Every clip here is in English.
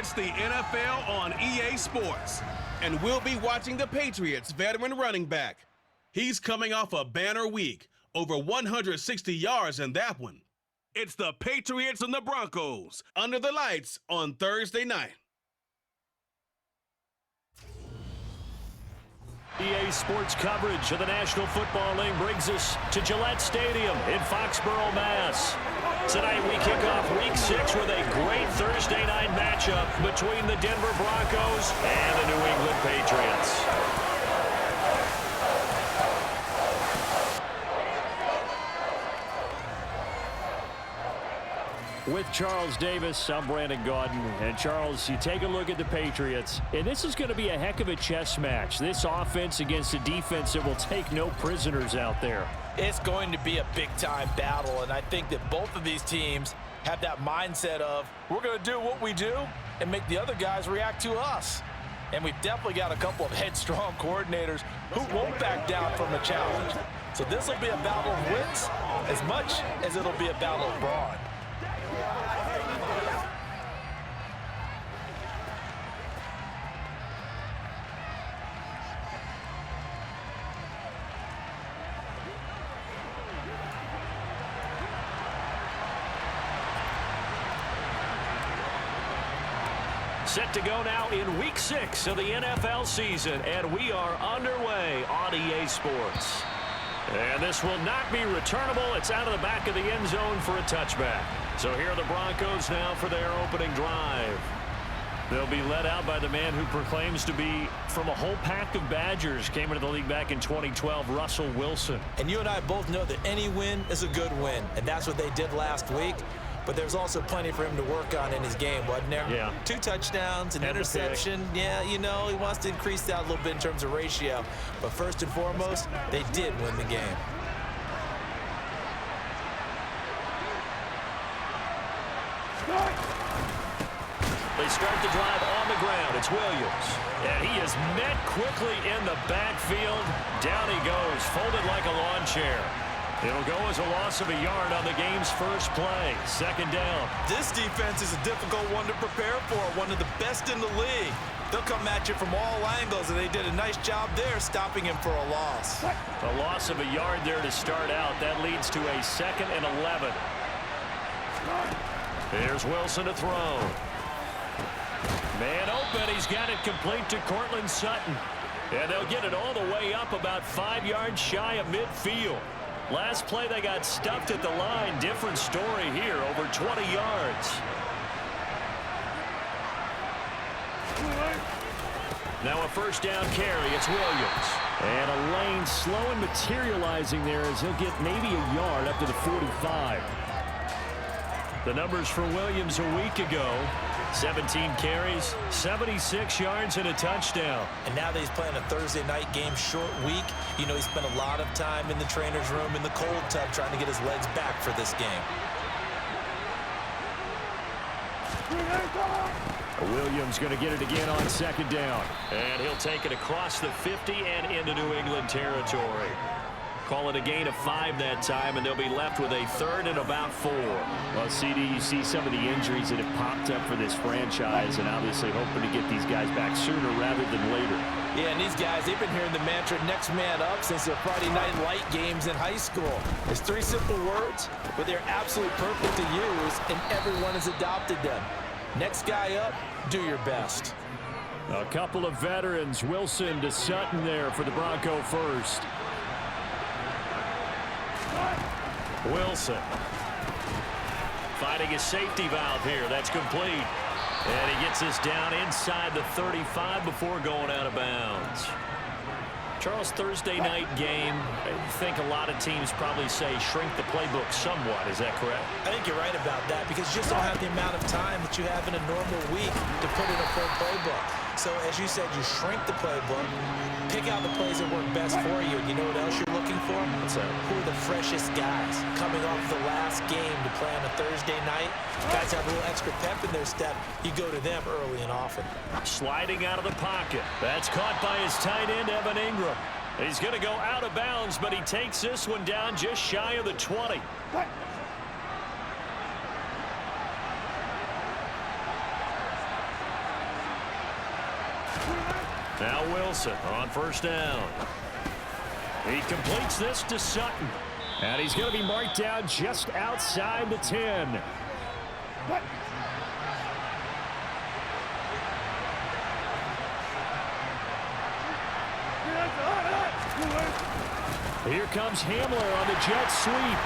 It's the NFL on EA Sports, and we'll be watching the Patriots veteran running back. He's coming off a banner week, over 160 yards in that one. It's the Patriots and the Broncos under the lights on Thursday night. EA Sports coverage of the National Football League brings us to Gillette Stadium in Foxborough, Mass. Tonight we kick off Week 6 with a great Thursday night matchup between the Denver Broncos and the New England Patriots. With Charles Davis, I'm Brandon Gaudin. And Charles, you take a look at the Patriots, and this is going to be a heck of a chess match. This offense against a defense that will take no prisoners out there. It's going to be a big-time battle, and I think that both of these teams have that mindset of, we're going to do what we do and make the other guys react to us. And we've definitely got a couple of headstrong coordinators who won't back down from a challenge. So this will be a battle of wits as much as it'll be a battle of brawn. Set to go now in Week 6 of the NFL season, and we are underway on EA Sports. And this will not be returnable. It's out of the back of the end zone for a touchback. So here are the Broncos now for their opening drive. They'll be led out by the man who proclaims to be from a whole pack of Badgers. Came into the league back in 2012, Russell Wilson. And you and I both know that any win is a good win, and that's what they did last week. But there's also plenty for him to work on in his game, wasn't there? Yeah. 2 touchdowns, an interception. Yeah, you know, he wants to increase that a little bit in terms of ratio. But first and foremost, they did win the game. They start the drive on the ground. It's Williams. And he is met quickly in the backfield. Down he goes, folded like a lawn chair. It'll go as a loss of a yard on the game's first play. Second down. This defense is a difficult one to prepare for, one of the best in the league. They'll come at you from all angles, and they did a nice job there stopping him for a loss. A loss of a yard there to start out. That leads to a 2nd and 11. Here's Wilson to throw. Man open. He's got it complete to Cortland Sutton. And they'll get it all the way up about 5 yards shy of midfield. Last play, they got stuffed at the line. Different story here, over 20 yards. Now a first down carry. It's Williams. And a lane slow and materializing there as he'll get maybe a yard up to the 45. The numbers for Williams a week ago. 17 carries, 76 yards, and a touchdown. And now that he's playing a Thursday night game, short week, you know he spent a lot of time in the trainer's room in the cold tub trying to get his legs back for this game. Williams going to get it again on second down. And he'll take it across the 50 and into New England territory. Call it a gain of 5 that time, and they'll be left with a 3rd and about 4. Well, CD, you see some of the injuries that have popped up for this franchise, and obviously hoping to get these guys back sooner rather than later. Yeah, and these guys, they've been hearing the mantra, next man up, since their Friday night light games in high school. It's 3 simple words, but they're absolutely perfect to use, and everyone has adopted them. Next guy up, do your best. A couple of veterans, Wilson to Sutton there for the Bronco first. Wilson finding a safety valve here. That's complete. And he gets this down inside the 35 before going out of bounds. Charles, Thursday night game, I think a lot of teams probably say shrink the playbook somewhat. Is that correct? I think you're right about that because you just don't have the amount of time that you have in a normal week to put in a full playbook. So as you said, you shrink the playbook, pick out the plays that work best for you. And you know what else you're looking for? Who are the freshest guys coming off the last game to play on a Thursday night? Guys have a little extra pep in their step. You go to them early and often. Sliding out of the pocket. That's caught by his tight end, Evan Ingram. He's going to go out of bounds, but he takes this one down just shy of the 20. Now Wilson on first down. He completes this to Sutton. And he's going to be marked down just outside the 10. Here comes Hamler on the jet sweep.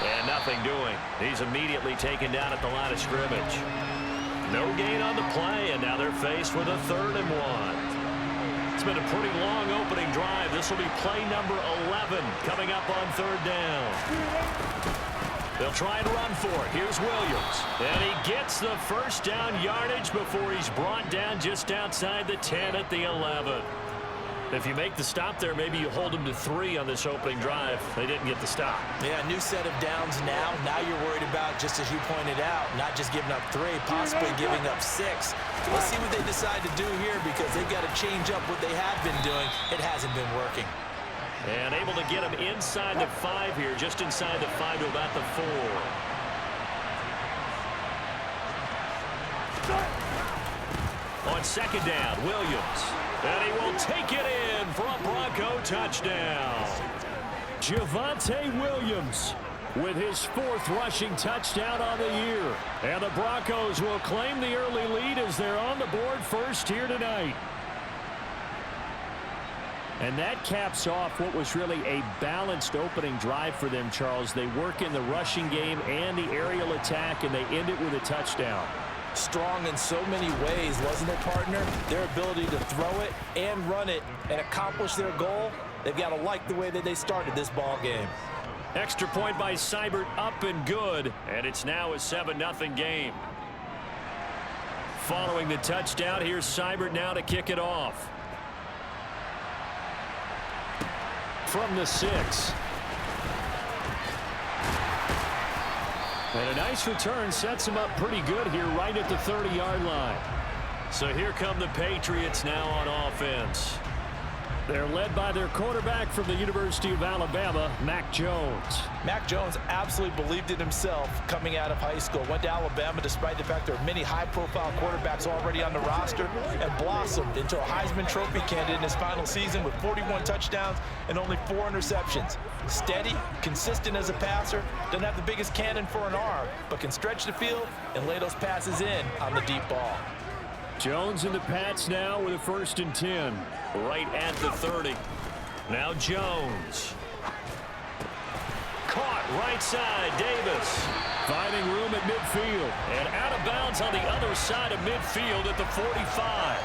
And nothing doing. He's immediately taken down at the line of scrimmage. No gain on the play, and now they're faced with a 3rd and 1. It's been a pretty long opening drive. This will be play number 11 coming up on 3rd down. They'll try and run for it. Here's Williams. And he gets the first down yardage before he's brought down just outside the 10 at the 11. If you make the stop there, maybe you hold them to 3 on this opening drive. They didn't get the stop. Yeah, new set of downs now. Now you're worried about, just as you pointed out, not just giving up 3, possibly giving up 6. Let's see what they decide to do here, because they've got to change up what they have been doing. It hasn't been working. And able to get him inside the 5 here, just inside the 5 to about the 4. On second down, Williams. And he will take it in for a Bronco touchdown. Javonte Williams with his 4th rushing touchdown on the year. And the Broncos will claim the early lead as they're on the board first here tonight. And that caps off what was really a balanced opening drive for them, Charles. They work in the rushing game and the aerial attack, and they end it with a touchdown. Strong in so many ways, wasn't it, partner? Their ability to throw it and run it and accomplish their goal, they've got to like the way that they started this ball game. Extra point by Seibert, up and good, and it's now a 7-0 game. Following the touchdown, here's Seibert now to kick it off. From the 6. And a nice return sets him up pretty good here right at the 30-yard line. So here come the Patriots now on offense. They're led by their quarterback from the University of Alabama, Mac Jones. Mac Jones absolutely believed in himself coming out of high school. Went to Alabama despite the fact there are many high-profile quarterbacks already on the roster, and blossomed into a Heisman Trophy candidate in his final season with 41 touchdowns and only 4 interceptions. Steady, consistent as a passer, doesn't have the biggest cannon for an arm, but can stretch the field and lay those passes in on the deep ball. Jones and the Pats now with a 1st and 10. Right at the 30. Now Jones. Caught right side, Davis. Finding room at midfield. And out of bounds on the other side of midfield at the 45.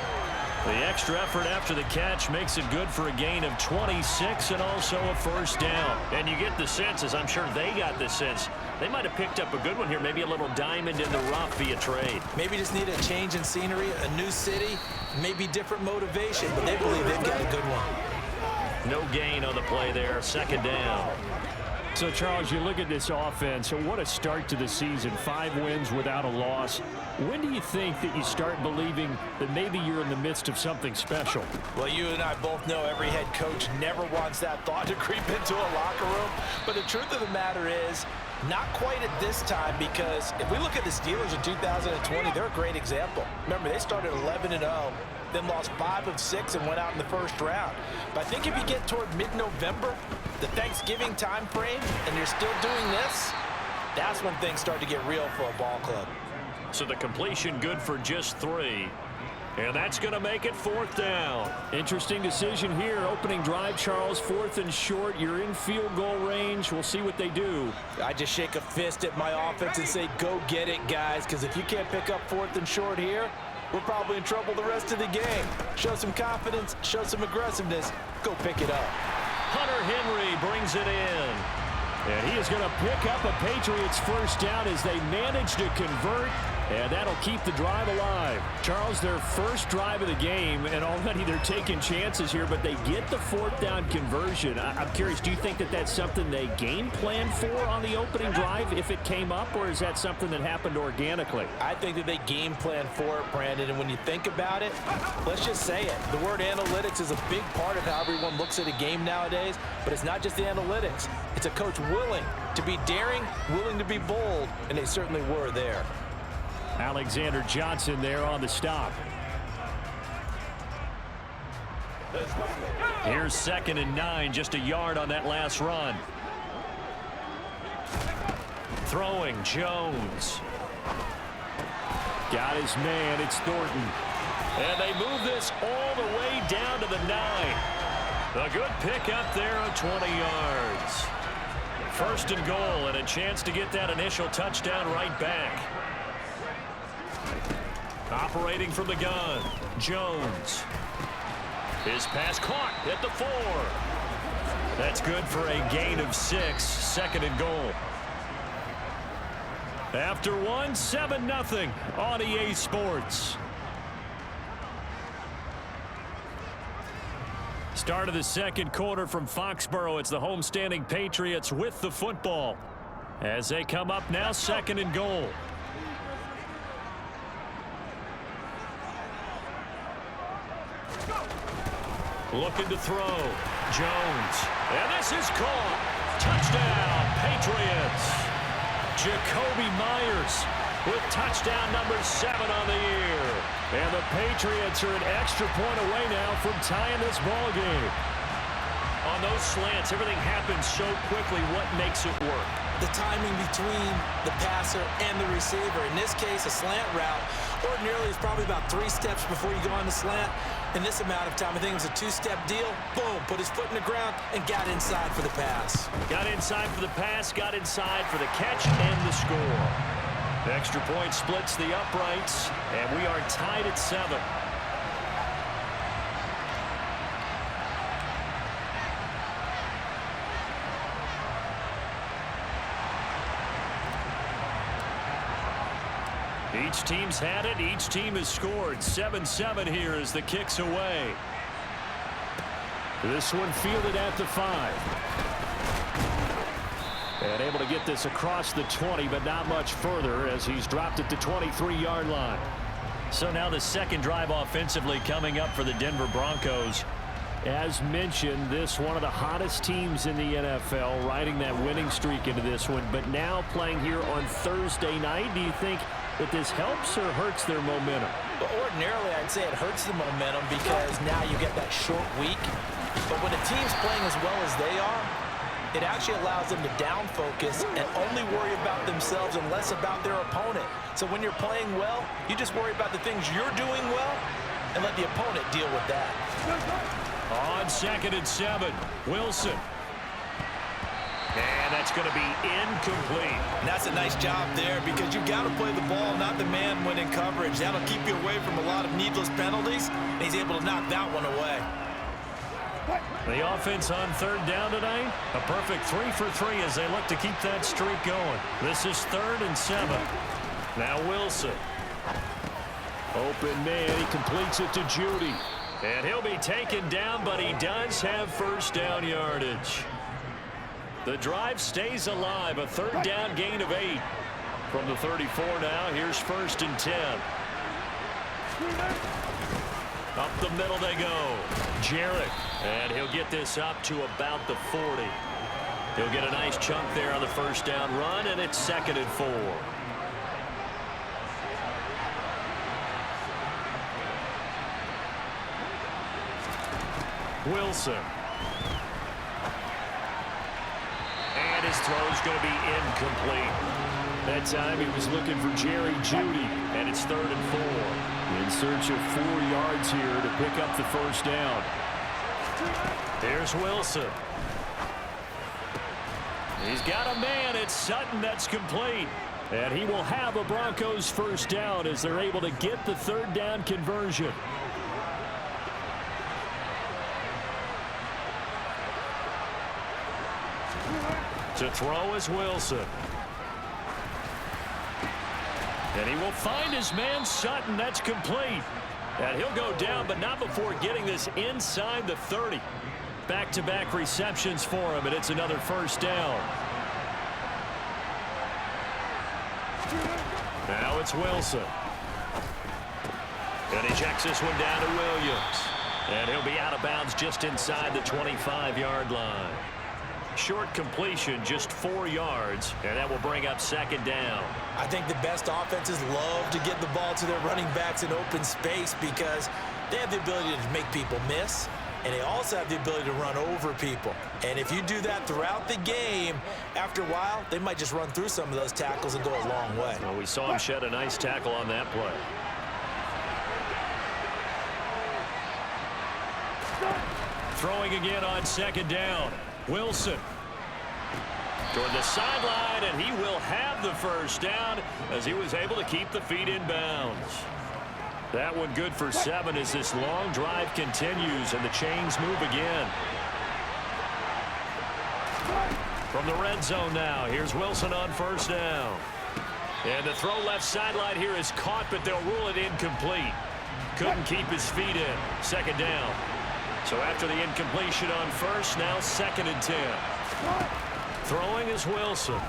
The extra effort after the catch makes it good for a gain of 26 and also a 1st down. And you get the sense, as I'm sure they got the sense, they might have picked up a good one here, maybe a little diamond in the rough via trade. Maybe just need a change in scenery, a new city, maybe different motivation, but they believe they've got a good one. No gain on the play there, 2nd down. So, Charles, you look at this offense, and what a start to the season. 5 wins without a loss. When do you think that you start believing that maybe you're in the midst of something special? Well, you and I both know every head coach never wants that thought to creep into a locker room. But the truth of the matter is, not quite at this time, because if we look at the Steelers in 2020, they're a great example. Remember, they started 11-0. Then lost 5 of 6 and went out in the 1st round. But I think if you get toward mid-November, the Thanksgiving time frame, and you're still doing this, that's when things start to get real for a ball club. So the completion good for just 3. And that's going to make it 4th down. Interesting decision here. Opening drive, Charles, 4th and short. You're in field goal range. We'll see what they do. I just shake a fist at my offense and say, go get it, guys, because if you can't pick up 4th and short here, we're probably in trouble the rest of the game. Show some confidence, show some aggressiveness, go pick it up. Hunter Henry brings it in. And he is going to pick up a Patriots 1st down as they manage to convert, and that'll keep the drive alive. Charles, their 1st drive of the game, and already they're taking chances here, but they get the 4th down conversion. I'm curious, do you think that that's something they game planned for on the opening drive if it came up, or is that something that happened organically? I think that they game planned for it, Brandon, and when you think about it, let's just say it. The word analytics is a big part of how everyone looks at a game nowadays, but it's not just the analytics. It's a coach willing to be daring, willing to be bold, and they certainly were there. Alexander Johnson there on the stop. Here's 2nd and 9, just a yard on that last run. Throwing, Jones. Got his man, it's Thornton. And they move this all the way down to the 9. A good pickup there on 20 yards. 1st and goal, and a chance to get that initial touchdown right back. Operating from the gun, Jones. His pass caught at the 4. That's good for a gain of 6, 2nd and goal. After 1, 7-0 on EA Sports. Start of the 2nd quarter from Foxborough. It's the homestanding Patriots with the football. As they come up now, 2nd and goal. Looking to throw. Jones. And this is caught. Touchdown, Patriots. Jacoby Myers with touchdown number 7 on the year. And the Patriots are an extra point away now from tying this ball game. On those slants, everything happens so quickly. What makes it work? The timing between the passer and the receiver. In this case, a slant route ordinarily is probably about 3 steps before you go on the slant. In this amount of time, I think it was a 2-step deal. Boom, put his foot in the ground and got inside for the pass. Got inside for the pass, got inside for the catch and the score. The extra point splits the uprights, and we are tied at 7. Each team's had it. Each team has scored. 7-7 here as the kick's away. This one fielded at the 5. And able to get this across the 20, but not much further as he's dropped it to 23-yard line. So now the 2nd drive offensively coming up for the Denver Broncos. As mentioned, this one of the hottest teams in the NFL, riding that winning streak into this one, but now playing here on Thursday night. Do you think that this helps or hurts their momentum? Well, ordinarily, I'd say it hurts the momentum because now you get that short week. But when a team's playing as well as they are, it actually allows them to down focus and only worry about themselves and less about their opponent. So when you're playing well, you just worry about the things you're doing well and let the opponent deal with that. On 2nd and 7, Wilson. And that's going to be incomplete. And that's a nice job there because you've got to play the ball, not the man when in coverage. That'll keep you away from a lot of needless penalties, and he's able to knock that one away. The offense on 3rd down tonight, a perfect 3 for 3 as they look to keep that streak going. This is 3rd and 7. Now Wilson. Open man, he completes it to Judy. And he'll be taken down, but he does have 1st down yardage. The drive stays alive, a 3rd down gain of 8. From the 34 now, here's 1st and 10. Up the middle they go. Jarrett, and he'll get this up to about the 40. He'll get a nice chunk there on the 1st down run, and it's 2nd and 4. Wilson. And his throw's going to be incomplete. That time he was looking for Jerry Jeudy, and it's 3rd and 4. In search of 4 yards here to pick up the 1st down. Here's Wilson. He's got a man. It's Sutton. That's complete. And he will have a Broncos 1st down as they're able to get the 3rd down conversion. To throw is Wilson. And he will find his man Sutton. That's complete. And he'll go down, but not before getting this inside the 30. Back-to-back receptions for him, and it's another 1st down. Now it's Wilson. And he checks this one down to Williams. And he'll be out of bounds just inside the 25-yard line. Short completion, just 4 yards, and that will bring up 2nd down. I think the best offenses love to get the ball to their running backs in open space because they have the ability to make people miss. and they also have the ability to run over people. And if you do that throughout the game, after a while, they might just run through some of those tackles and go a long way. Well, we saw him shed a nice tackle on that play. Throwing again on second down. Wilson toward the sideline, and he will have the first down as he was able to keep the feet in bounds. That one good for 7 as this long drive continues and the chains move again. From the red zone now, here's Wilson on first down. And the throw left sideline here is caught, but they'll rule it incomplete. Couldn't keep his feet in. Second down. So after the incompletion on first, now 2nd and 10. Throwing is Wilson.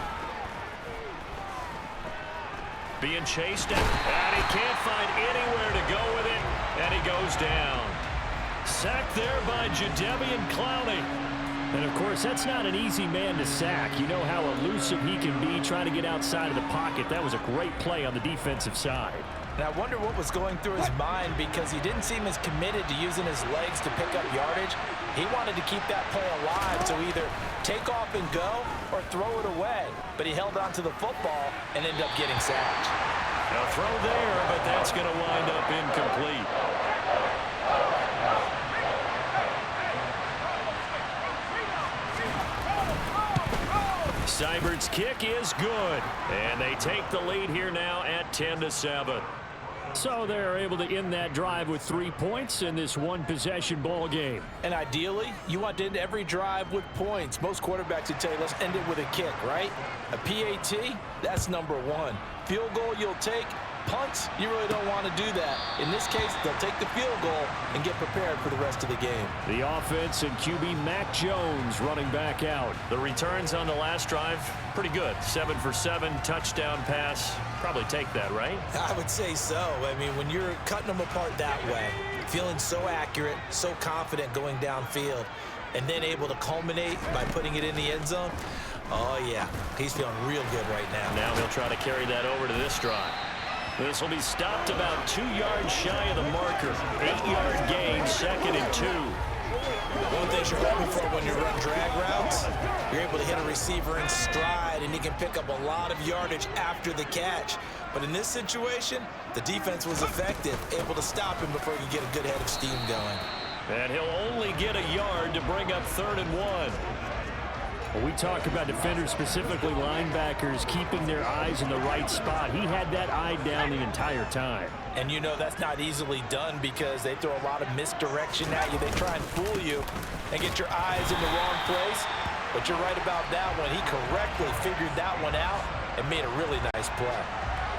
Being chased down, and he can't find anywhere to go with it, and he goes down. Sacked there by Jadeveon Clowney. And, of course, that's not an easy man to sack. You know how elusive he can be trying to get outside of the pocket. That was a great play on the defensive side. And I wonder what was going through his mind, because he didn't seem as committed to using his legs to pick up yardage. He wanted to keep that play alive, so either take off and go or throw it away. But he held on to the football and ended up getting sacked. A throw there, but that's going to wind up incomplete. Seibert's kick is good, and they take the lead here now at 10-7. So they're able to end that drive with 3 points in this one-possession ball game. And ideally, you want to end every drive with points. Most quarterbacks would tell you, let's end it with a kick, right? A PAT, that's number 1. Field goal you'll take. Punts, you really don't want to do that. In this case, they'll take the field goal and get prepared for the rest of the game. The offense and QB Mac Jones running back out. The returns on the last drive, pretty good. 7 for 7, touchdown pass. Probably take that, right? I would say so. I mean, when you're cutting them apart that way, feeling so accurate, so confident going downfield, and then able to culminate by putting it in the end zone, oh, yeah, he's feeling real good right now. Now he'll try to carry that over to this drive. This will be stopped about 2 yards shy of the marker. 8-yard gain, 2nd and 2. One of the things you're hoping for when you run drag routes, you're able to hit a receiver in stride, and he can pick up a lot of yardage after the catch. But in this situation, the defense was effective, able to stop him before he could get a good head of steam going. And he'll only get a yard to bring up 3rd and 1. When we talk about defenders, specifically linebackers, keeping their eyes in the right spot, he had that eye down the entire time. And you know that's not easily done because they throw a lot of misdirection at you. They try and fool you and get your eyes in the wrong place. But you're right about that one. He correctly figured that one out and made a really nice play.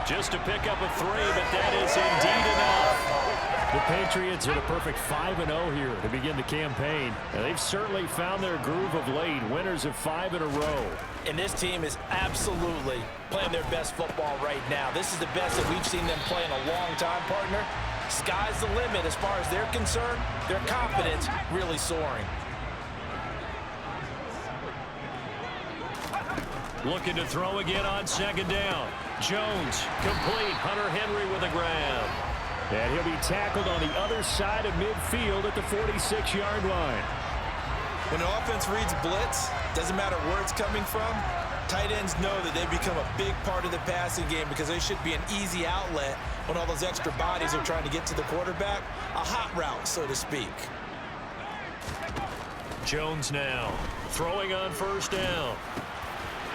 Just to pick up a 3, but that is indeed enough. The Patriots are the perfect 5-0 here to begin the campaign. And they've certainly found their groove of late, winners of 5 in a row. And this team is absolutely playing their best football right now. This is the best that we've seen them play in a long time, partner. Sky's the limit as far as they're concerned. Their confidence really soaring. Looking to throw again on 2nd down. Jones, complete. Hunter Henry with a grab. And he'll be tackled on the other side of midfield at the 46-yard line. When the offense reads blitz, doesn't matter where it's coming from, tight ends know that they become a big part of the passing game because they should be an easy outlet when all those extra bodies are trying to get to the quarterback. A hot route, so to speak. Jones now throwing on 1st down.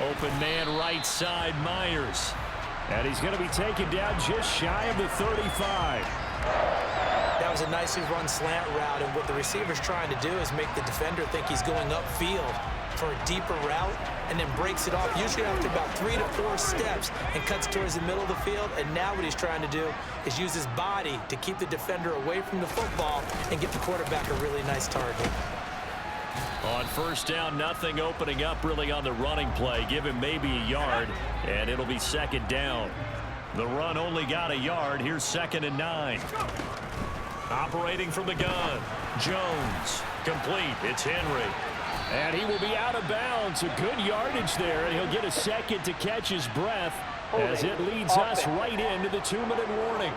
Open man right side, Myers. And he's going to be taken down just shy of the 35. That was a nicely run slant route, and what the receiver's trying to do is make the defender think he's going upfield for a deeper route and then breaks it off, usually after about 3 to 4 steps, and cuts towards the middle of the field. And now what he's trying to do is use his body to keep the defender away from the football and get the quarterback a really nice target. On 1st down, nothing opening up really on the running play. Give him maybe a yard, and it'll be 2nd down. The run only got a yard. Here's 2nd and 9. Operating from the gun. Jones, complete. It's Henry. And he will be out of bounds. A good yardage there, and he'll get a second to catch his breath as it leads us right into the 2-minute warning.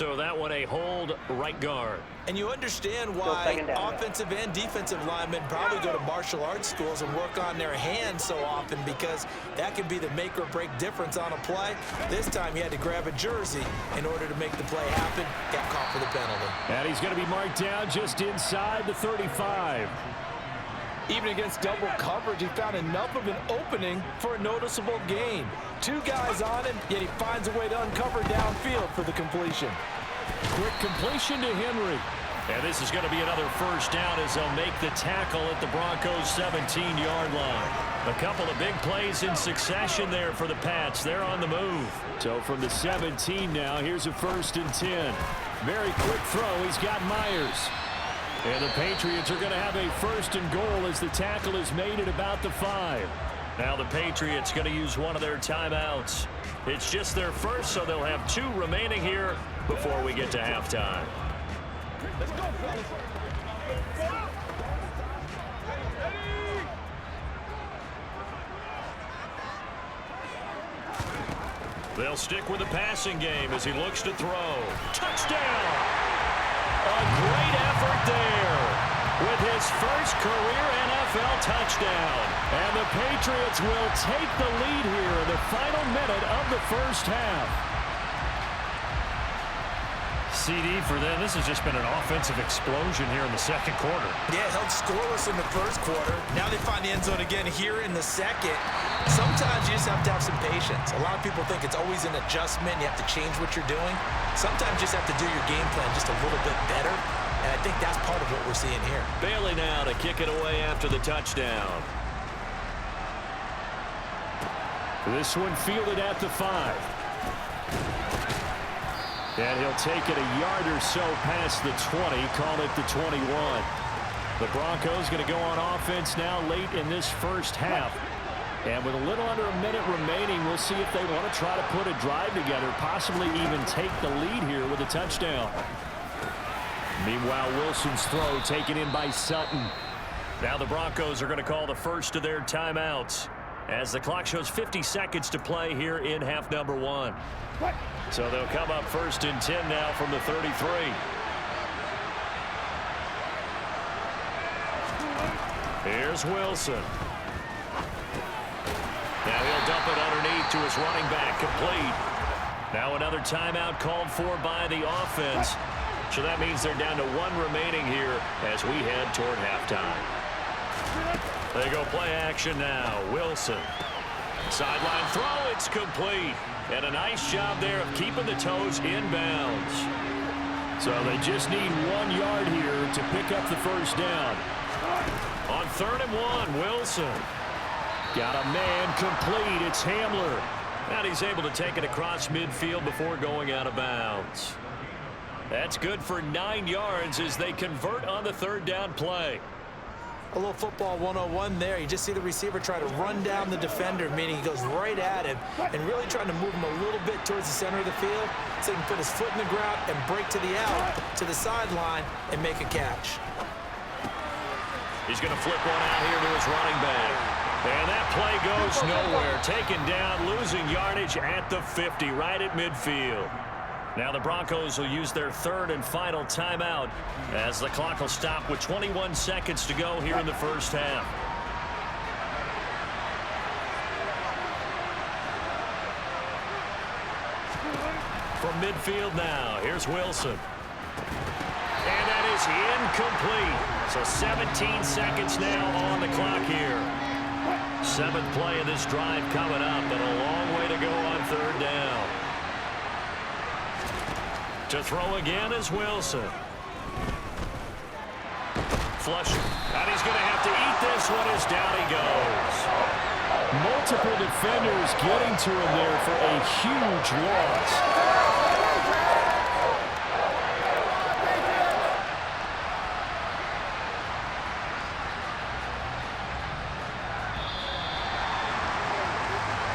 So that one a hold right guard. And you understand why offensive and defensive linemen probably go to martial arts schools and work on their hands so often, because that can be the make or break difference on a play. This time he had to grab a jersey in order to make the play happen. Got caught for the penalty. And he's going to be marked down just inside the 35. Even against double coverage, he found enough of an opening for a noticeable gain. 2 guys on him, yet he finds a way to uncover downfield for the completion. Quick completion to Henry. And this is going to be another first down as they'll make the tackle at the Broncos' 17-yard line. A couple of big plays in succession there for the Pats. They're on the move. So from the 17 now, here's a 1st and 10. Very quick throw. He's got Myers. And the Patriots are going to have a 1st and goal as the tackle is made at about the 5. Now the Patriots going to use one of their timeouts. It's just their first, so they'll have 2 remaining here before we get to halftime. Let's go, fellas. They'll stick with the passing game as he looks to throw. Touchdown! A great effort there with his first career NFL touchdown. And the Patriots will take the lead here in the final minute of the first half. CD for them. This has just been an offensive explosion here in the second quarter. Yeah, held scoreless in the first quarter. Now they find the end zone again here in the second. Sometimes you just have to have some patience. A lot of people think it's always an adjustment. You have to change what you're doing. Sometimes you just have to do your game plan just a little bit better. And I think that's part of what we're seeing here. Bailey now to kick it away after the touchdown. This one fielded at the 5. And he'll take it a yard or so past the 20, call it the 21. The Broncos going to go on offense now late in this first half. And with a little under a minute remaining, we'll see if they want to try to put a drive together, possibly even take the lead here with a touchdown. Meanwhile, Wilson's throw taken in by Sutton. Now the Broncos are going to call the first of their timeouts as the clock shows 50 seconds to play here in half number 1. So they'll come up 1st and 10 now from the 33. Here's Wilson. Now he'll dump it underneath to his running back, complete. Now another timeout called for by the offense. So that means they're down to 1 remaining here as we head toward halftime. They go play action now. Wilson. Sideline throw, it's complete. And a nice job there of keeping the toes in bounds. So they just need 1 yard here to pick up the first down. On 3rd and 1, Wilson. Got a man complete. It's Hamler. And he's able to take it across midfield before going out of bounds. That's good for 9 yards as they convert on the 3rd down play. A little football 101 there. You just see the receiver try to run down the defender, meaning he goes right at him and really trying to move him a little bit towards the center of the field so he can put his foot in the ground and break to the out, to the sideline, and make a catch. He's going to flip one out here to his running back. And that play goes nowhere. Taken down, losing yardage at the 50, right at midfield. Now the Broncos will use their 3rd and final timeout as the clock will stop with 21 seconds to go here in the first half. From midfield now, here's Wilson. And that is incomplete. So 17 seconds now on the clock here. 7th play of this drive coming up, and a long way to go on 3rd down. To throw again is Wilson. Flush. And he's going to have to eat this one as down he goes. Multiple defenders getting to him there for a huge loss.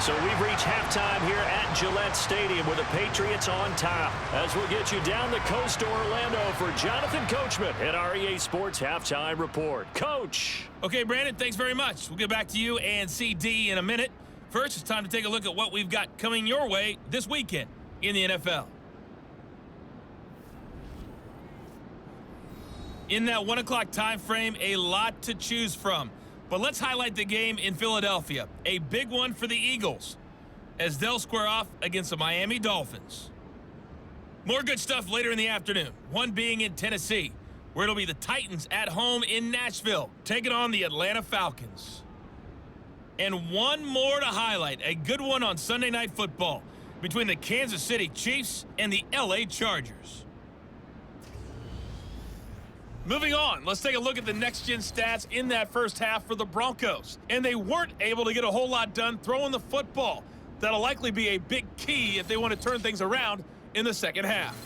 So we've reached halftime here at Gillette Stadium with the Patriots on top. As we'll get you down the coast to Orlando for Jonathan Coachman at our EA Sports Halftime Report. Coach. Okay, Brandon, thanks very much. We'll get back to you and CD in a minute. First, it's time to take a look at what we've got coming your way this weekend in the NFL. In that 1 o'clock time frame, a lot to choose from. But let's highlight the game in Philadelphia. A big one for the Eagles as they'll square off against the Miami Dolphins. More good stuff later in the afternoon, one being in Tennessee, where it'll be the Titans at home in Nashville, taking on the Atlanta Falcons. And one more to highlight, a good one on Sunday Night Football between the Kansas City Chiefs and the LA Chargers. Moving on, let's take a look at the next-gen stats in that first half for the Broncos. And they weren't able to get a whole lot done throwing the football. That'll likely be a big key if they want to turn things around in the second half.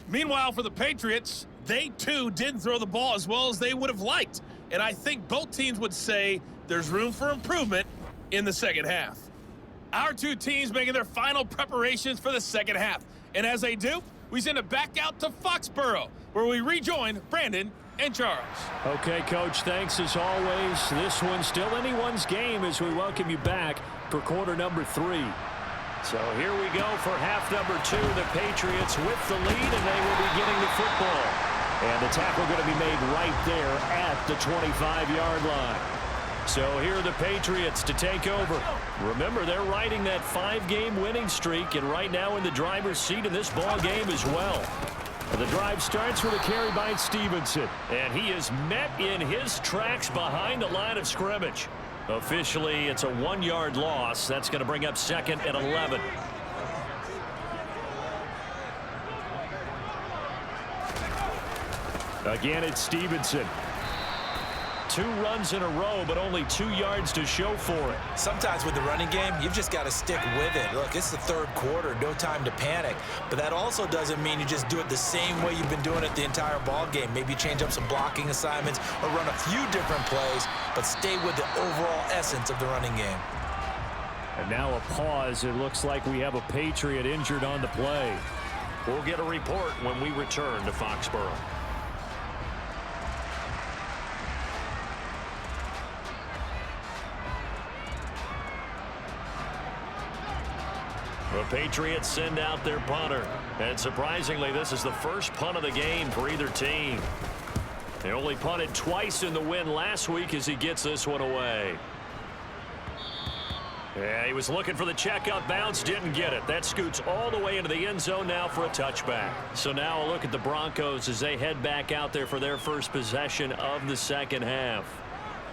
Meanwhile, for the Patriots, they too didn't throw the ball as well as they would have liked. And I think both teams would say there's room for improvement in the second half. Our two teams making their final preparations for the second half. And as they do, we send it back out to Foxborough, where we rejoin Brandon and Charles. Okay, Coach, thanks as always. This one's still anyone's game as we welcome you back for quarter number 3. So here we go for half number 2. The Patriots with the lead, and they will be getting the football. And the tackle going to be made right there at the 25-yard line. So here are the Patriots to take over. Remember, they're riding that 5-game winning streak, and right now in the driver's seat in this ball game as well. And the drive starts with a carry by Stevenson, and he is met in his tracks behind the line of scrimmage. Officially, it's a 1-yard loss. That's going to bring up 2nd and 11. Again, it's Stevenson. 2 runs in a row, but only 2 yards to show for it. Sometimes with the running game, you've just got to stick with it. Look, it's the third quarter, no time to panic. But that also doesn't mean you just do it the same way you've been doing it the entire ball game. Maybe change up some blocking assignments or run a few different plays, but stay with the overall essence of the running game. And now a pause. It looks like we have a Patriot injured on the play. We'll get a report when we return to Foxborough. The Patriots send out their punter. And surprisingly, this is the first punt of the game for either team. They only punted twice in the win last week as he gets this one away. Yeah, he was looking for the checkout bounce, didn't get it. That scoots all the way into the end zone now for a touchback. So now a look at the Broncos as they head back out there for their first possession of the second half.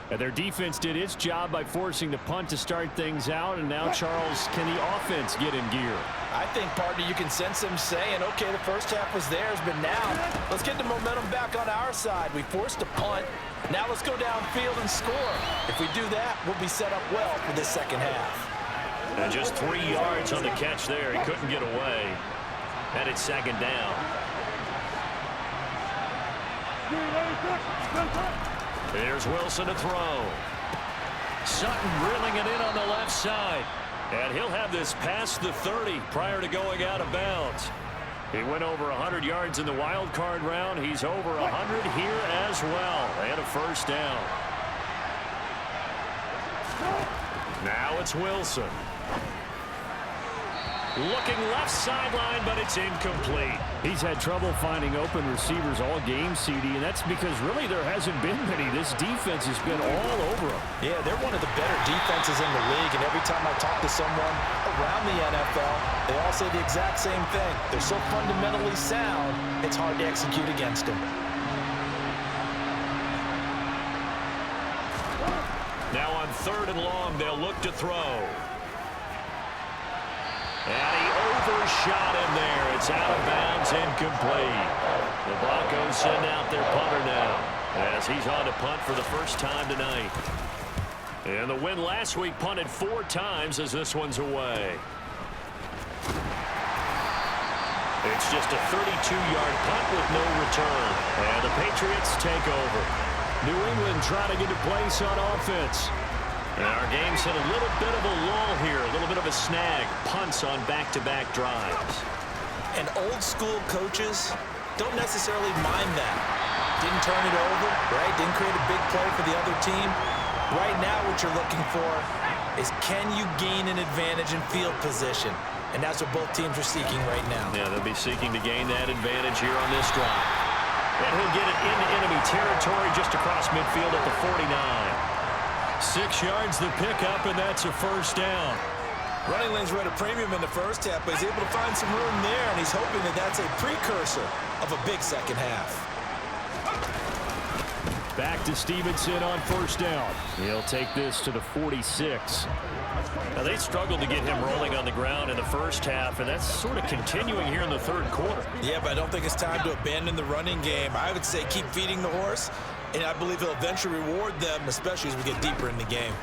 And their defense did its job by forcing the punt to start things out. And now, Charles, can the offense get in gear? I think, partner, you can sense them saying, okay, the first half was theirs, but now let's get the momentum back on our side. We forced a punt. Now let's go downfield and score. If we do that, we'll be set up well for this second half. And just 3 yards on the catch there. He couldn't get away. And it's second down. Here's Wilson to throw. Sutton drilling it in on the left side. And he'll have this past the 30 prior to going out of bounds. He went over 100 yards in the wild card round. He's over 100 here as well. And a first down. Now it's Wilson. Looking left sideline, but it's incomplete. He's had trouble finding open receivers all game, CD, and that's because really there hasn't been many. This defense has been all over them. Yeah, they're one of the better defenses in the league, and every time I talk to someone around the NFL, they all say the exact same thing. They're so fundamentally sound, it's hard to execute against them. Now on 3rd and long, they'll look to throw. And he overshot him there. It's out of bounds, incomplete. The Broncos send out their punter now as he's on to punt for the first time tonight. And the win last week punted 4 times as this one's away. It's just a 32-yard punt with no return. And the Patriots take over. New England trying to get a place on offense. And our game's hit a little bit of a lull here, a little bit of a snag. Punts on back-to-back drives. And old-school coaches don't necessarily mind that. Didn't turn it over, right? Didn't create a big play for the other team. Right now what you're looking for is can you gain an advantage in field position? And that's what both teams are seeking right now. Yeah, they'll be seeking to gain that advantage here on this drive. And he'll get it into enemy territory just across midfield at the 49. 6 yards the pickup, and that's a first down. Running lanes were at a premium in the first half, but he's able to find some room there, and he's hoping that that's a precursor of a big second half. Back to Stevenson on first down. He'll take this to the 46. Now, they struggled to get him rolling on the ground in the first half, and that's sort of continuing here in the third quarter. Yeah, but I don't think it's time to abandon the running game. I would say keep feeding the horse, and I believe he'll eventually reward them, especially as we get deeper in the game.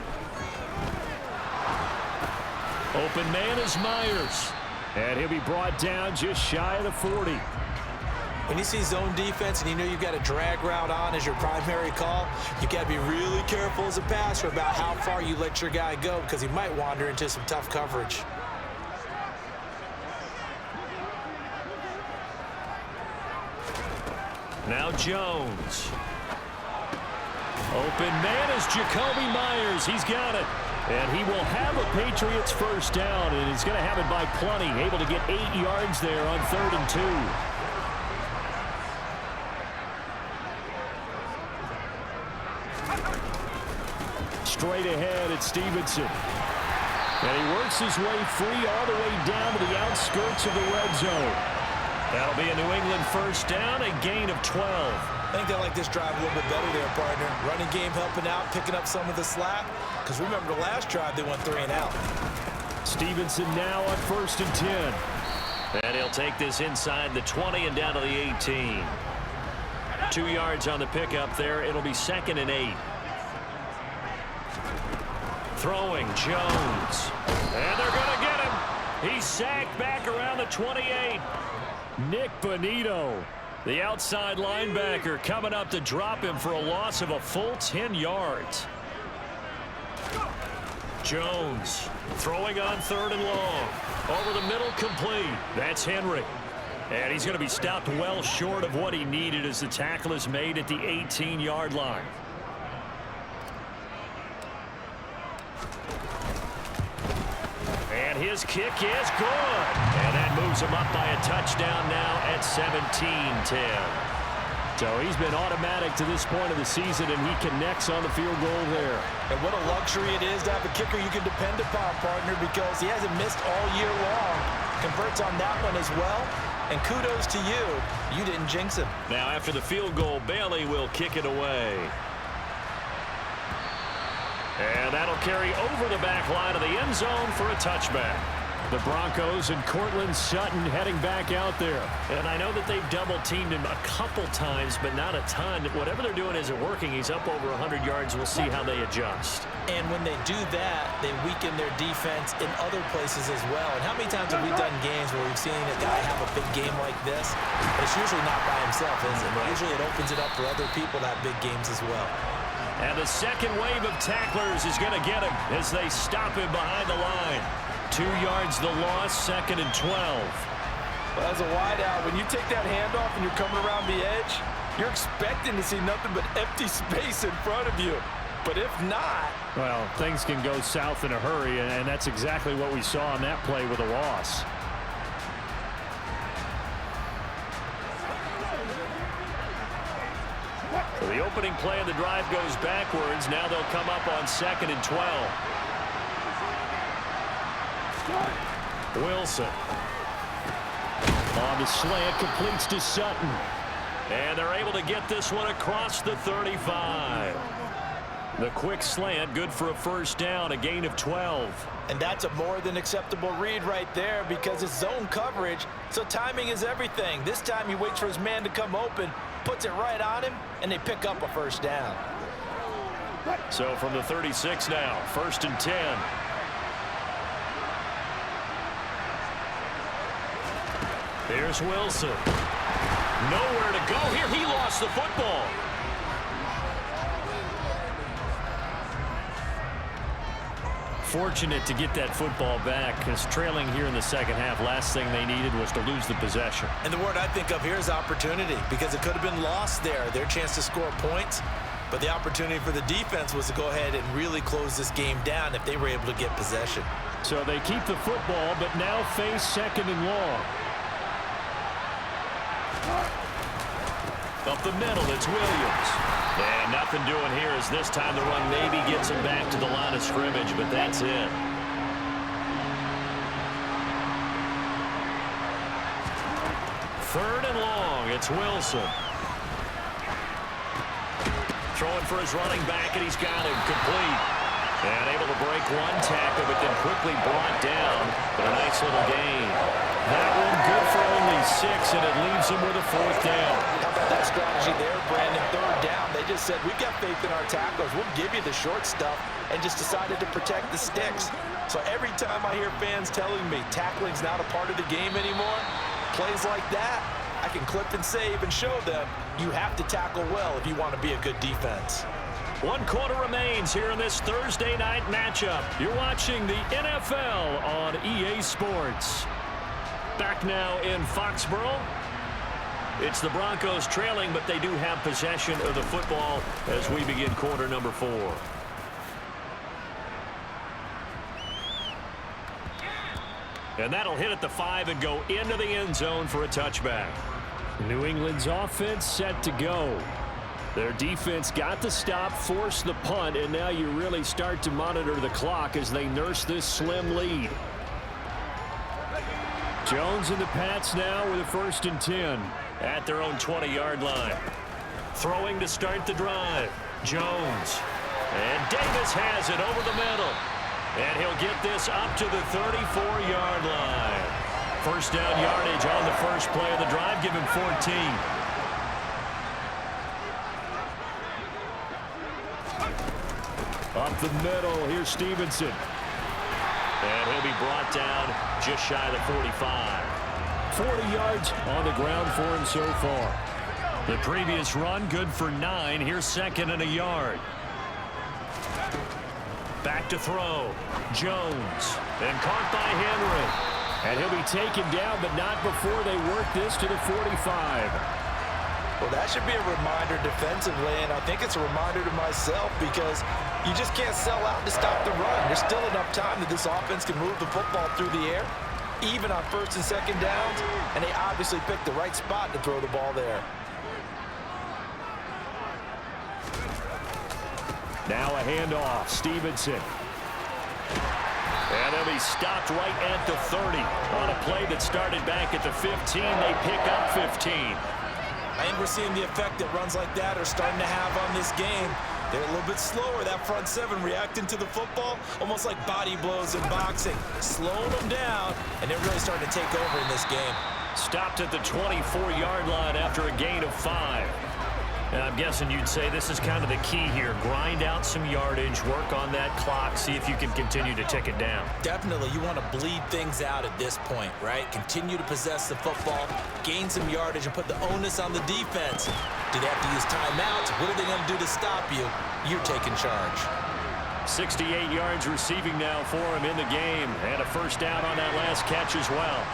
Open man is Myers. And he'll be brought down just shy of the 40. When you see zone defense and you know you've got a drag route on as your primary call, you got to be really careful as a passer about how far you let your guy go because he might wander into some tough coverage. Now Jones. Open man is Jacoby Myers. He's got it. And he will have a Patriots first down, and he's going to have it by plenty. Able to get 8 yards there on 3rd and 2. Straight ahead at Stevenson. And he works his way free all the way down to the outskirts of the red zone. That'll be a New England first down, a gain of 12. I think they like this drive a little bit better there, partner. Running game helping out, picking up some of the slack. Because remember the last drive, they went 3 and out. Stevenson now on 1st and 10. And he'll take this inside the 20 and down to the 18. 2 yards on the pickup there. It'll be 2nd and 8. Throwing Jones. And they're going to get him. He's sacked back around the 28. Nick Bonito, the outside linebacker, coming up to drop him for a loss of a full 10 yards. Jones throwing on 3rd and long. Over the middle, complete. That's Henry. And he's going to be stopped well short of what he needed as the tackle is made at the 18-yard line. And his kick is good. And that moves him up by a touchdown now at 17-10. So he's been automatic to this point of the season, and he connects on the field goal there. And what a luxury it is to have a kicker you can depend upon, partner, because he hasn't missed all year long. Converts on that one as well. And kudos to you. You didn't jinx him. Now after the field goal, Bailey will kick it away. And that'll carry over the back line of the end zone for a touchback. The Broncos and Cortland Sutton heading back out there. And I know that they've double-teamed him a couple times, but not a ton. Whatever they're doing isn't working. He's up over 100 yards. We'll see how they adjust. And when they do that, they weaken their defense in other places as well. And how many times have we done games where we've seen a guy have a big game like this? But it's usually not by himself, is it? Usually it opens it up for other people to have big games as well. And the second wave of tacklers is going to get him as they stop him behind the line. 2 yards the loss, 2nd and 12. Well, as a wideout, when you take that handoff and you're coming around the edge, you're expecting to see nothing but empty space in front of you. But if not... Well, things can go south in a hurry, and that's exactly what we saw on that play with a loss. So the opening play of the drive goes backwards. Now they'll come up on 2nd and 12. Wilson. On the slant, completes to Sutton. And they're able to get this one across the 35. The quick slant, good for a first down, a gain of 12. And that's a more than acceptable read right there because it's zone coverage, so timing is everything. This time he waits for his man to come open, puts it right on him, and they pick up a first down. So from the 36 now, 1st and 10. Here's Wilson. Nowhere to go here. He lost the football. Fortunate to get that football back because trailing here in the second half, last thing they needed was to lose the possession. And the word I think of here is opportunity because it could have been lost there, their chance to score points. But the opportunity for the defense was to go ahead and really close this game down if they were able to get possession. So they keep the football, but now face 2nd and long. Up the middle, it's Williams. And nothing doing here as this time the run maybe gets him back to the line of scrimmage, but that's it. Third and long, it's Wilson. Throwing for his running back, and he's got him complete. And able to break one tackle, but then quickly brought down. But a nice little gain. That one good for only 6, and it leaves him with a 4th down. How about that strategy there, Brandon? 3rd down. They just said, we've got faith in our tacklers. We'll give you the short stuff, and just decided to protect the sticks. So every time I hear fans telling me tackling's not a part of the game anymore, plays like that, I can clip and save and show them you have to tackle well if you want to be a good defense. 1 quarter remains here in this Thursday night matchup. You're watching the NFL on EA Sports. Back now in Foxborough. It's the Broncos trailing, but they do have possession of the football as we begin quarter number 4. And that'll hit at the 5 and go into the end zone for a touchback. New England's offense set to go. Their defense got the stop, forced the punt, and now you really start to monitor the clock as they nurse this slim lead. Jones and the Pats now with a 1st and 10. At their own 20-yard line. Throwing to start the drive. Jones. And Davis has it over the middle. And he'll get this up to the 34-yard line. 1st down yardage on the first play of the drive. Give him 14. Up the middle, here's Stevenson. And he'll be brought down just shy of the 45. 40 yards on the ground for him so far. The previous run good for 9. Here's 2nd and a yard. Back to throw. Jones. And caught by Henry. And he'll be taken down, but not before they work this to the 45. Well, that should be a reminder defensively, and I think it's a reminder to myself because you just can't sell out to stop the run. There's still enough time that this offense can move the football through the air, even on 1st and 2nd downs, and they obviously picked the right spot to throw the ball there. Now a handoff, Stevenson. And they'll be stopped right at the 30. On a play that started back at the 15, they pick up 15. I think we're seeing the effect that runs like that are starting to have on this game. They're a little bit slower, that front 7 reacting to the football, almost like body blows in boxing, slowing them down, and they're really starting to take over in this game. Stopped at the 24-yard line after a gain of 5. And I'm guessing you'd say this is kind of the key here. Grind out some yardage, work on that clock, see if you can continue to tick it down. Definitely, you want to bleed things out at this point, right? Continue to possess the football, gain some yardage, and put the onus on the defense. Do they have to use timeouts? What are they going to do to stop you? You're taking charge. 68 yards receiving now for him in the game, and a 1st down on that last catch as well.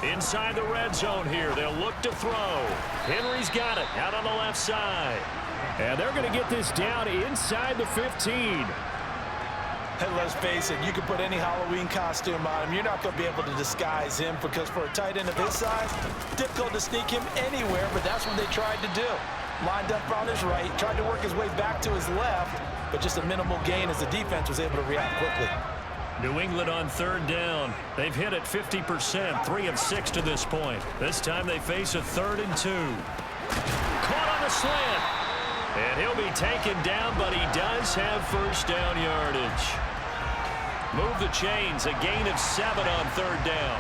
Inside the red zone here. They'll look to throw. Henry's got it out on the left side. And they're going to get this down inside the 15. And let's face it, you can put any Halloween costume on him. You're not going to be able to disguise him because for a tight end of his size, difficult to sneak him anywhere, but that's what they tried to do. Lined up on his right, tried to work his way back to his left, but just a minimal gain as the defense was able to react quickly. New England on 3rd down. They've hit it 50%, 3 of 6 to this point. This time they face a 3rd and 2. Caught on the slant. And he'll be taken down, but he does have 1st down yardage. Move the chains, a gain of 7 on 3rd down.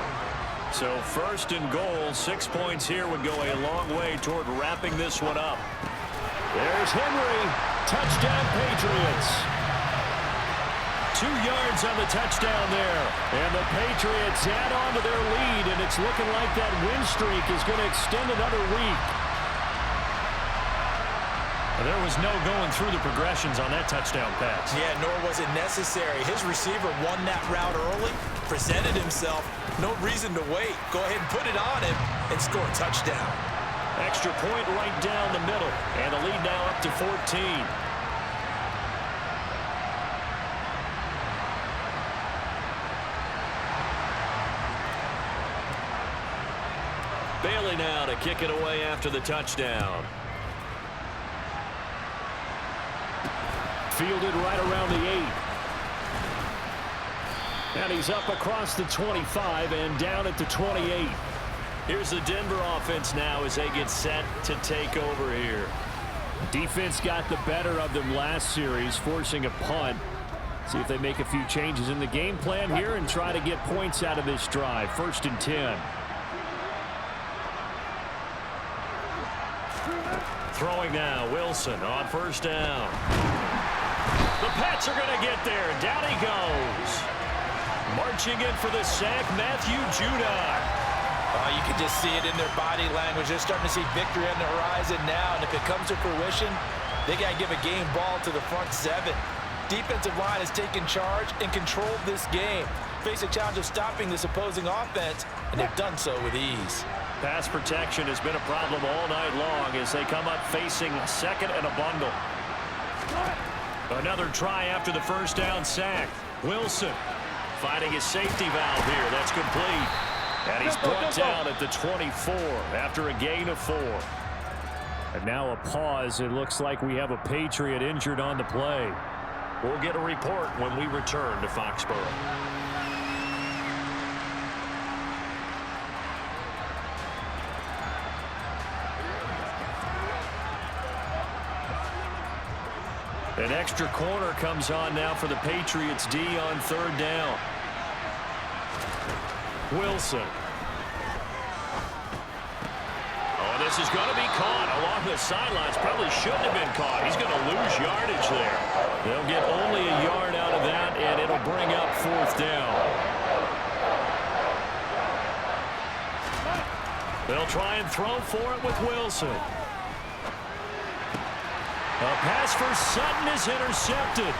So 1st and goal, 6 points here would go a long way toward wrapping this one up. There's Henry. Touchdown, Patriots. 2 yards on the touchdown there. And the Patriots add on to their lead, and it's looking like that win streak is going to extend another week. There was no going through the progressions on that touchdown pass. Yeah, nor was it necessary. His receiver won that route early, presented himself. No reason to wait. Go ahead and put it on him and score a touchdown. Extra point right down the middle, and the lead now up to 14. Bailey now to kick it away after the touchdown. Fielded right around the 8. And he's up across the 25 and down at the 28. Here's the Denver offense now as they get set to take over here. Defense got the better of them last series, forcing a punt. See if they make a few changes in the game plan here and try to get points out of this drive. 1st and 10. Throwing now, Wilson on 1st down. The Pats are going to get there. Down he goes. Marching in for the sack, Matthew Judon. Oh, you can just see it in their body language. They're starting to see victory on the horizon now, and if it comes to fruition, they got to give a game ball to the front 7. Defensive line has taken charge and controlled this game. Face a challenge of stopping this opposing offense, and they've done so with ease. Pass protection has been a problem all night long as they come up facing 2nd and a bundle. Another try after the 1st down sack. Wilson finding his safety valve here. That's complete. And he's brought down at the 24 after a gain of 4. And now a pause. It looks like we have a Patriot injured on the play. We'll get a report when we return to Foxborough. An extra corner comes on now for the Patriots D on 3rd down. Wilson. Oh, this is going to be caught along the sidelines. Probably shouldn't have been caught. He's going to lose yardage there. They'll get only a yard out of that, and it'll bring up 4th down. They'll try and throw for it with Wilson. A pass for Sutton is intercepted.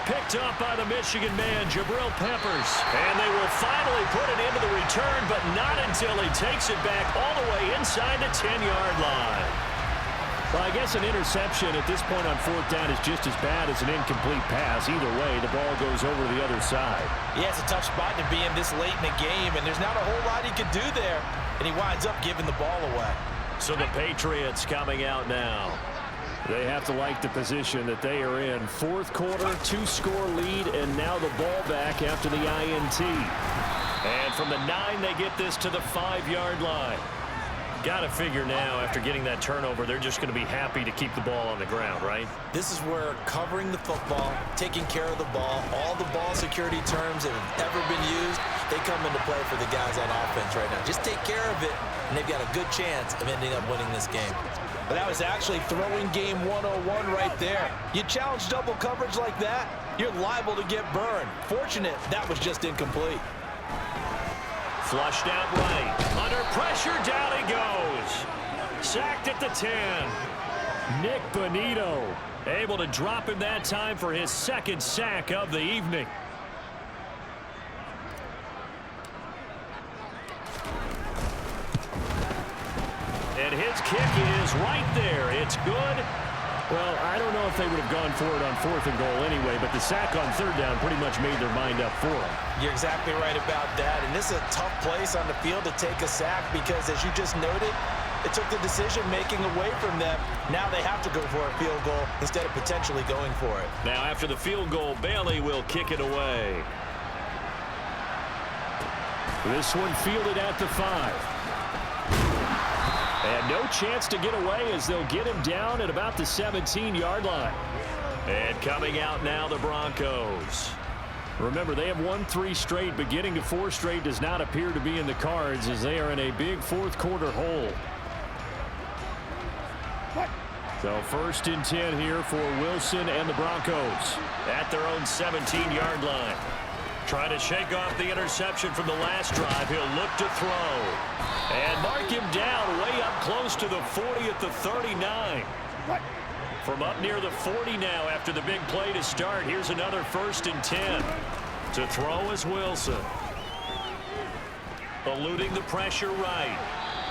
Picked up by the Michigan man, Jabril Peppers. And they will finally put it into the return, but not until he takes it back all the way inside the 10-yard line. Well, I guess an interception at this point on 4th down is just as bad as an incomplete pass. Either way, the ball goes over to the other side. Yeah, it's a tough spot to be in this late in the game, and there's not a whole lot he could do there. And he winds up giving the ball away. So the Patriots coming out now. They have to like the position that they are in. 4th quarter, 2-score lead, and now the ball back after the INT. And from the 9, they get this to the 5-yard line. Got to figure now, after getting that turnover, they're just going to be happy to keep the ball on the ground, right? This is where covering the football, taking care of the ball, all the ball security terms that have ever been used, they come into play for the guys on offense right now. Just take care of it, and they've got a good chance of ending up winning this game. But that was actually throwing game 101 right there. You challenge double coverage like that, you're liable to get burned. Fortunate that was just incomplete. Flushed out right. Under pressure, down he goes. Sacked at the 10. Nick Bonito able to drop him that time for his 2nd sack of the evening. And his kick is right there. It's good. Well, I don't know if they would have gone for it on 4th and goal anyway, but the sack on 3rd down pretty much made their mind up for it. You're exactly right about that. And this is a tough place on the field to take a sack because, as you just noted, it took the decision-making away from them. Now they have to go for a field goal instead of potentially going for it. Now, after the field goal, Bailey will kick it away. This one fielded at the 5. And no chance to get away as they'll get him down at about the 17-yard line. And coming out now, the Broncos. Remember, they have won 3 straight, but getting to 4 straight does not appear to be in the cards as they are in a big 4th quarter hole. So 1st and 10 here for Wilson and the Broncos. At their own 17-yard line. Trying to shake off the interception from the last drive. He'll look to throw. And mark him down way up close to the 40 at the 39. From up near the 40 now after the big play to start. Here's another 1st and 10. To throw is Wilson. Eluding the pressure right.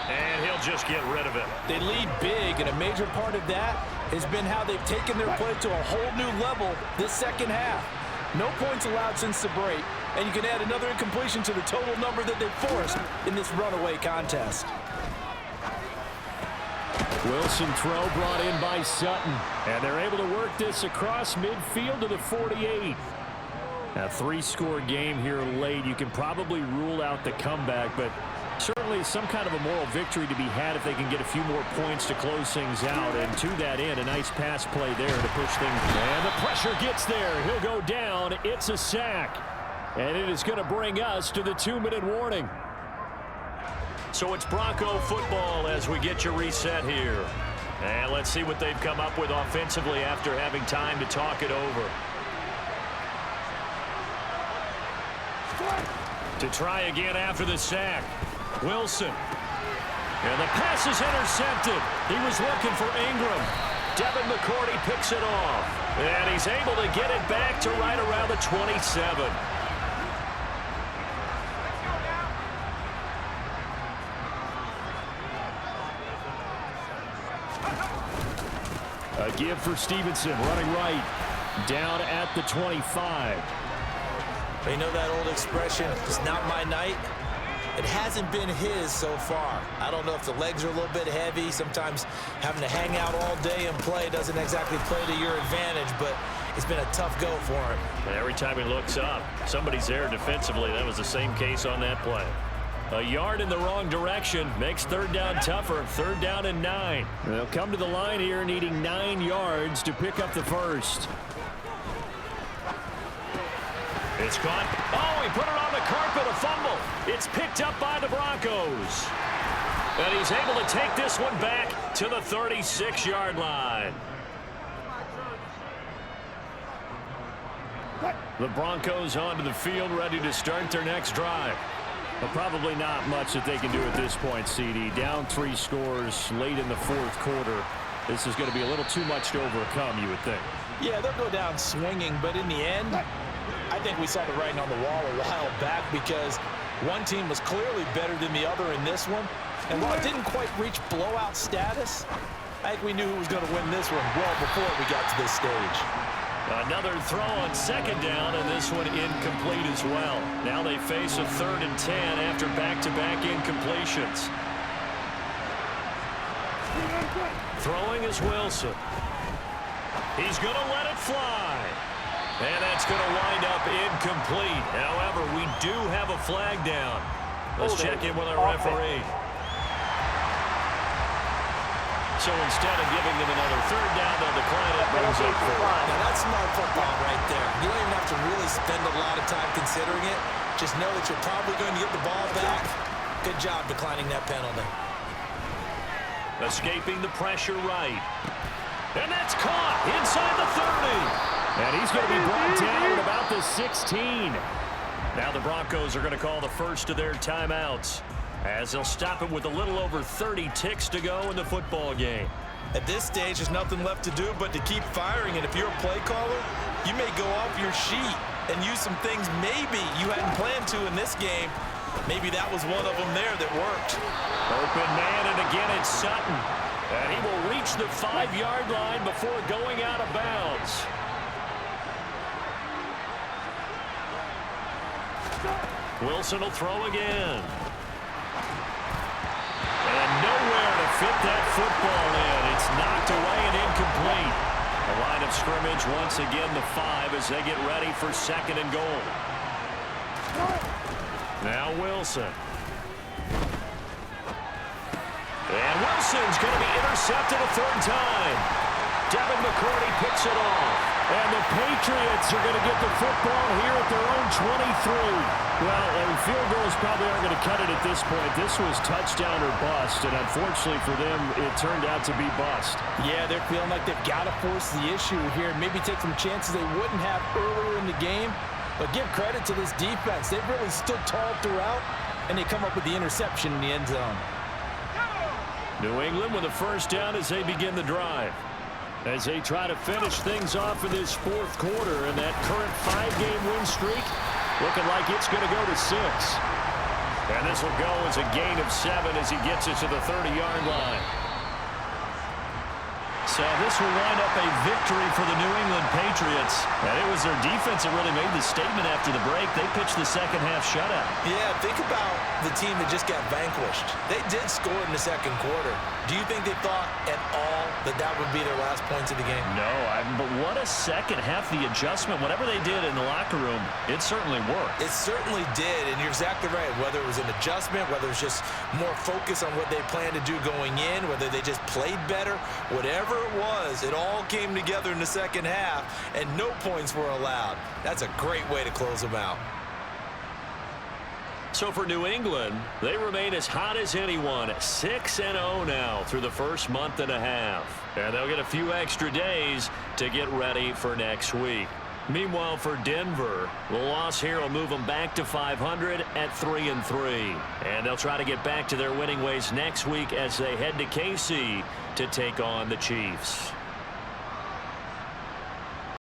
And he'll just get rid of it. They lead big, and a major part of that has been how they've taken their play to a whole new level this 2nd half. No points allowed since the break, and you can add another incompletion to the total number that they've forced in this runaway contest. Wilson throw brought in by Sutton. And they're able to work this across midfield to the 48. A 3-score game here late. You can probably rule out the comeback, but certainly some kind of a moral victory to be had if they can get a few more points to close things out. And to that end, a nice pass play there to push things. And the pressure gets there. He'll go down. It's a sack. And it is going to bring us to the 2-minute warning. So it's Bronco football as we get your reset here. And let's see what they've come up with offensively after having time to talk it over. To try again after the sack. Wilson. And the pass is intercepted. He was looking for Ingram. Devin McCourty picks it off. And he's able to get it back to right around the 27. A give for Stevenson, running right. Down at the 25. You know that old expression, it's not my night? It hasn't been his so far. I don't know if the legs are a little bit heavy. Sometimes having to hang out all day and play doesn't exactly play to your advantage, but it's been a tough go for him. And every time he looks up, somebody's there defensively. That was the same case on that play. A yard in the wrong direction makes third down tougher. 3rd down and 9. They'll come to the line here needing 9 yards to pick up the first. It's gone. Oh, he put it on the carpet, a fumble. It's picked up by the Broncos. And he's able to take this one back to the 36-yard line. The Broncos onto the field, ready to start their next drive. But probably not much that they can do at this point, CD. Down 3 scores late in the 4th quarter. This is going to be a little too much to overcome, you would think. Yeah, they'll go down swinging, but in the end, I think we saw the writing on the wall a while back because one team was clearly better than the other in this one. And while it didn't quite reach blowout status, I think we knew who was going to win this one well before we got to this stage. Another throw on 2nd down, and this one incomplete as well. Now they face a 3rd and 10 after back-to-back incompletions. Throwing is Wilson. He's going to let it fly. And that's going to wind up incomplete. However, we do have a flag down. Let's check in with our referee. So instead of giving them another 3rd down, they'll decline it. Brings up 4th. Now that's smart football right there. You don't even have to really spend a lot of time considering it. Just know that you're probably going to get the ball back. Good job declining that penalty. Escaping the pressure right. And that's caught inside the 30. And he's going to be brought down at about the 16. Now the Broncos are going to call the first of their timeouts, as they'll stop it with a little over 30 ticks to go in the football game. At this stage, there's nothing left to do but to keep firing. And if you're a play caller, you may go off your sheet and use some things maybe you hadn't planned to in this game. Maybe that was one of them there that worked. Open man, and again it's Sutton. And he will reach the 5-yard line before going out of bounds. Wilson will throw again. And nowhere to fit that football in. It's knocked away and incomplete. The line of scrimmage once again the 5 as they get ready for 2nd and goal. Now Wilson. And Wilson's going to be intercepted a 3rd time. Devin McCourty picks it off. And the Patriots are going to get the football here at their own 23. Well, field goals probably aren't going to cut it at this point. This was touchdown or bust, and unfortunately for them, it turned out to be bust. Yeah, they're feeling like they've got to force the issue here. Maybe take some chances they wouldn't have earlier in the game. But give credit to this defense. They've really stood tall throughout, and they come up with the interception in the end zone. New England with a 1st down as they begin the drive. As they try to finish things off in this 4th quarter, and that current 5-game win streak looking like it's going to go to 6. And this will go as a gain of 7 as he gets it to the 30-yard line. So this will wind up a victory for the New England Patriots. And it was their defense that really made the statement after the break. They pitched the second-half shutout. Yeah, think about the team that just got vanquished. They did score in the second quarter. Do you think they thought at all that that would be their last points of the game? No, but what a second half. The adjustment, whatever they did in the locker room, it certainly worked. It certainly did, and you're exactly right. Whether it was an adjustment, whether it was just more focus on what they planned to do going in, whether they just played better, whatever it was, it all came together in the second half, and no points were allowed. That's a great way to close them out. So for New England, they remain as hot as anyone, 6-0 now through the first month and a half. And they'll get a few extra days to get ready for next week. Meanwhile, for Denver, the loss here will move them back to 500 at 3-3. And they'll try to get back to their winning ways next week as they head to KC to take on the Chiefs.